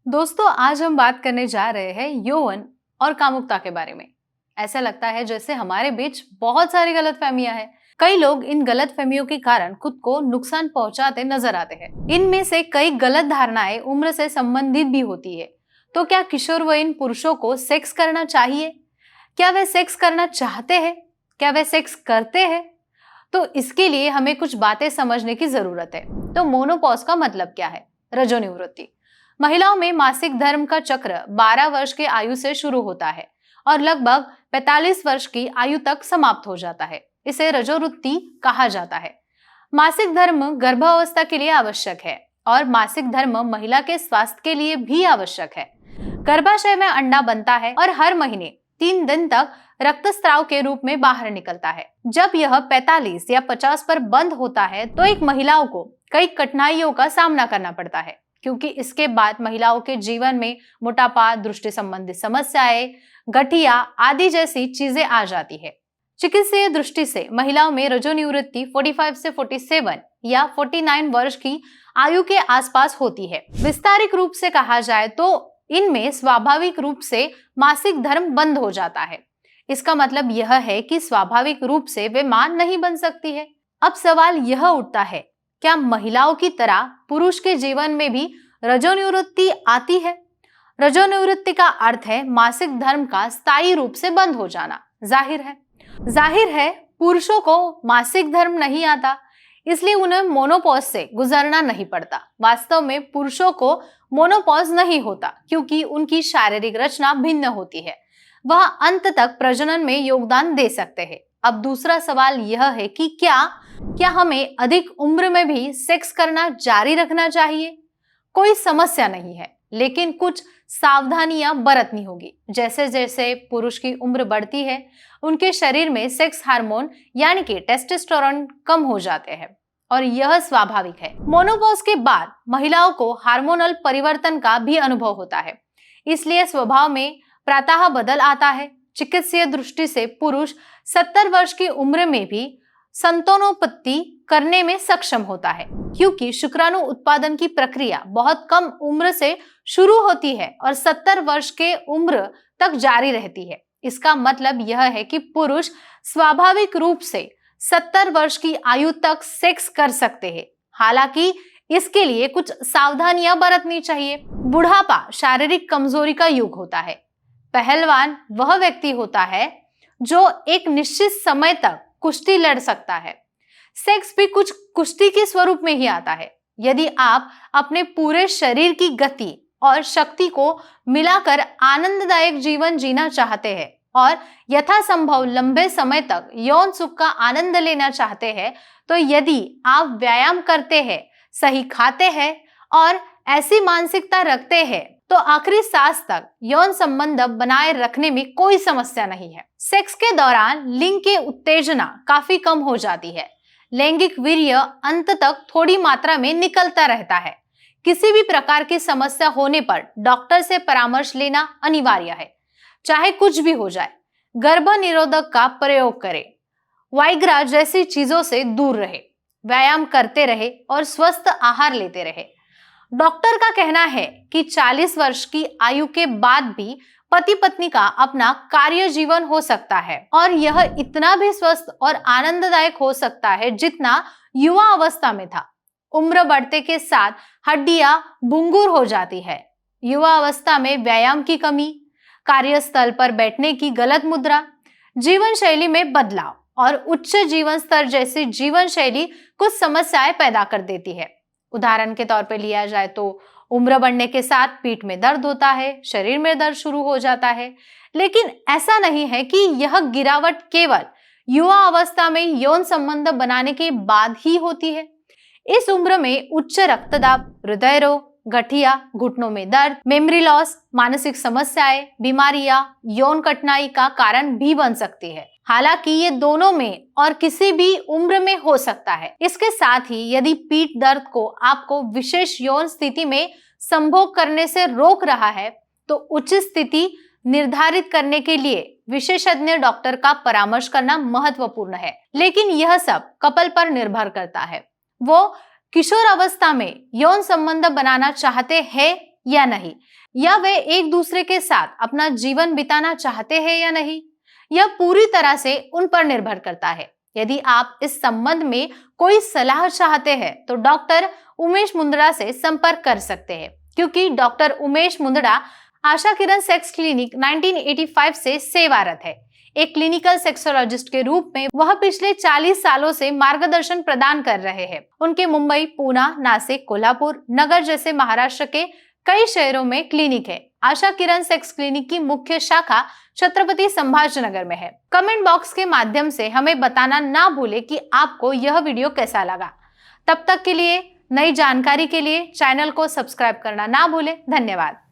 दोस्तों, आज हम बात करने जा रहे हैं यौवन और कामुकता के बारे में। ऐसा लगता है जैसे हमारे बीच बहुत सारी गलतफहमियां हैं। कई लोग इन गलतफहमियों के कारण खुद को नुकसान पहुंचाते नजर आते हैं। इनमें से कई गलत धारणाएं उम्र से संबंधित भी होती है। तो क्या किशोरवयीन पुरुषों को सेक्स करना चाहिए? क्या वे सेक्स करना चाहते हैं? क्या वे सेक्स करते हैं? तो इसके लिए हमें कुछ बातें समझने की जरूरत है। तो मोनोपॉज का मतलब क्या है? रजोनिवृत्ति। महिलाओं में मासिक धर्म का चक्र 12 वर्ष की आयु से शुरू होता है और लगभग 45 वर्ष की आयु तक समाप्त हो जाता है। इसे रजोवृत्ति कहा जाता है। मासिक धर्म गर्भावस्था के लिए आवश्यक है और मासिक धर्म महिला के स्वास्थ्य के लिए भी आवश्यक है। गर्भाशय में अंडा बनता है और हर महीने 3 दिन तक रक्तस्राव के रूप में बाहर निकलता है। जब यह 45 या 50 पर बंद होता है तो एक महिलाओं को कई कठिनाइयों का सामना करना पड़ता है, क्योंकि इसके बाद महिलाओं के जीवन में मोटापा, दृष्टि संबंधित समस्याएं, गठिया आदि जैसी चीजें आ जाती है। चिकित्सीय दृष्टि से महिलाओं में रजोनिवृत्ति 45 से 47 या 49 वर्ष की आयु के आसपास होती है। विस्तारित रूप से कहा जाए तो इनमें स्वाभाविक रूप से मासिक धर्म बंद हो जाता है। इसका मतलब यह है कि स्वाभाविक रूप से वे मां नहीं बन सकती है। अब सवाल यह उठता है, क्या महिलाओं की तरह पुरुष के जीवन में भी रजोनिवृत्ति आती है? रजोनिवृत्ति का अर्थ है मासिक धर्म का स्थायी रूप से बंद हो जाना। जाहिर है पुरुषों को मासिक धर्म नहीं आता, इसलिए उन्हें मोनोपॉज से गुजरना नहीं पड़ता। वास्तव में पुरुषों को मोनोपॉज नहीं होता, क्योंकि उनकी शारीरिक रचना भिन्न होती है। वह अंत तक प्रजनन में योगदान दे सकते हैं। अब दूसरा सवाल यह है कि क्या हमें अधिक उम्र में भी सेक्स करना जारी रखना चाहिए? कोई समस्या नहीं है, लेकिन कुछ सावधानियां बरतनी होगी। जैसे जैसे पुरुष की उम्र बढ़ती है, उनके शरीर में सेक्स हार्मोन यानी कि टेस्टोस्टेरोन कम हो जाते हैं और यह स्वाभाविक है। मोनोपॉज के बाद महिलाओं को हार्मोनल परिवर्तन का भी अनुभव होता है, इसलिए स्वभाव में प्रातः बदल आता है। चिकित्सीय दृष्टि से पुरुष 70 वर्ष की उम्र में भी संतानोत्पत्ति करने में सक्षम होता है, क्योंकि शुक्राणु उत्पादन की प्रक्रिया बहुत कम उम्र से शुरू होती है और 70 वर्ष के उम्र तक जारी रहती है। इसका मतलब यह है कि पुरुष स्वाभाविक रूप से 70 वर्ष की आयु तक सेक्स कर सकते हैं। हालांकि इसके लिए कुछ सावधानियां बरतनी चाहिए। बुढ़ापा शारीरिक कमजोरी का युग होता है। पहलवान वह व्यक्ति होता है जो एक निश्चित समय तक कुश्ती लड़ सकता है। सेक्स भी कुछ कुश्ती के स्वरूप में ही आता है। यदि आप अपने पूरे शरीर की गति और शक्ति को मिलाकर आनंददायक जीवन जीना चाहते हैं और यथासंभव लंबे समय तक यौन सुख का आनंद लेना चाहते हैं, तो यदि आप व्यायाम करते हैं, सही खाते हैं और ऐसी मानसिकता रखते हैं, तो आखिरी सांस तक यौन संबंध बनाए रखने में कोई समस्या नहीं है। सेक्स के दौरान लिंग की उत्तेजना काफी कम हो जाती है। लैंगिक वीर्य अंत तक थोड़ी मात्रा में निकलता रहता है। किसी भी प्रकार की समस्या होने पर डॉक्टर से परामर्श लेना अनिवार्य है। चाहे कुछ भी हो जाए, गर्भ निरोधक का प्रयोग करें, वाइग्रा जैसी चीजों से दूर रहे, व्यायाम करते रहे और स्वस्थ आहार लेते रहे। डॉक्टर का कहना है कि 40 वर्ष की आयु के बाद भी पति पत्नी का अपना कार्य जीवन हो सकता है और यह इतना भी स्वस्थ और आनंददायक हो सकता है जितना युवा अवस्था में था। उम्र बढ़ते के साथ हड्डियां भंगुर हो जाती है। युवा अवस्था में व्यायाम की कमी, कार्यस्थल पर बैठने की गलत मुद्रा, जीवन शैली में बदलाव और उच्च जीवन स्तर जैसी जीवन शैली कुछ समस्याएं पैदा कर देती है। उदाहरण के तौर पर लिया जाए तो उम्र बढ़ने के साथ पीठ में दर्द होता है, शरीर में दर्द शुरू हो जाता है। लेकिन ऐसा नहीं है कि यह गिरावट केवल युवा अवस्था में यौन संबंध बनाने के बाद ही होती है। इस उम्र में उच्च रक्तदाब, हृदय रोग, गठिया, घुटनों में दर्द, मेमोरी लॉस, मानसिक समस्याएं, बीमारियां यौन कठिनाई का कारण भी बन सकती है। हालांकि ये दोनों में और किसी भी उम्र में हो सकता है। इसके साथ ही यदि पीठ दर्द को आपको विशेष यौन स्थिति में संभोग करने से रोक रहा है, तो उचित स्थिति निर्धारित करने के लिए विशेषज्ञ डॉक्टर का परामर्श करना महत्वपूर्ण है। लेकिन यह सब कपल पर निर्भर करता है। वो किशोर अवस्था में यौन संबंध बनाना चाहते हैं या नहीं, या वे एक दूसरे के साथ अपना जीवन बिताना चाहते हैं या नहीं, यह पूरी तरह से उन पर निर्भर करता है। यदि आप इस संबंध में कोई सलाह चाहते हैं तो डॉक्टर उमेश मुंदड़ा से संपर्क कर सकते हैं, क्योंकि doctor Umesh Mundra Asha Kiran sex clinic 1985 से सेवारत है। एक क्लिनिकल सेक्सोलॉजिस्ट के रूप में वह पिछले 40 सालों से मार्गदर्शन प्रदान कर रहे हैं। उनके मुंबई, पूना, नासिक, कोल्हापुर, नगर जैसे महाराष्ट्र के कई शहरों में क्लिनिक है। आशा किरण सेक्स क्लिनिक की मुख्य शाखा छत्रपति संभाजीनगर में है। कमेंट बॉक्स के माध्यम से हमें बताना ना भूले कि आपको यह वीडियो कैसा लगा। तब तक के लिए, नई जानकारी के लिए चैनल को सब्सक्राइब करना ना भूले। धन्यवाद।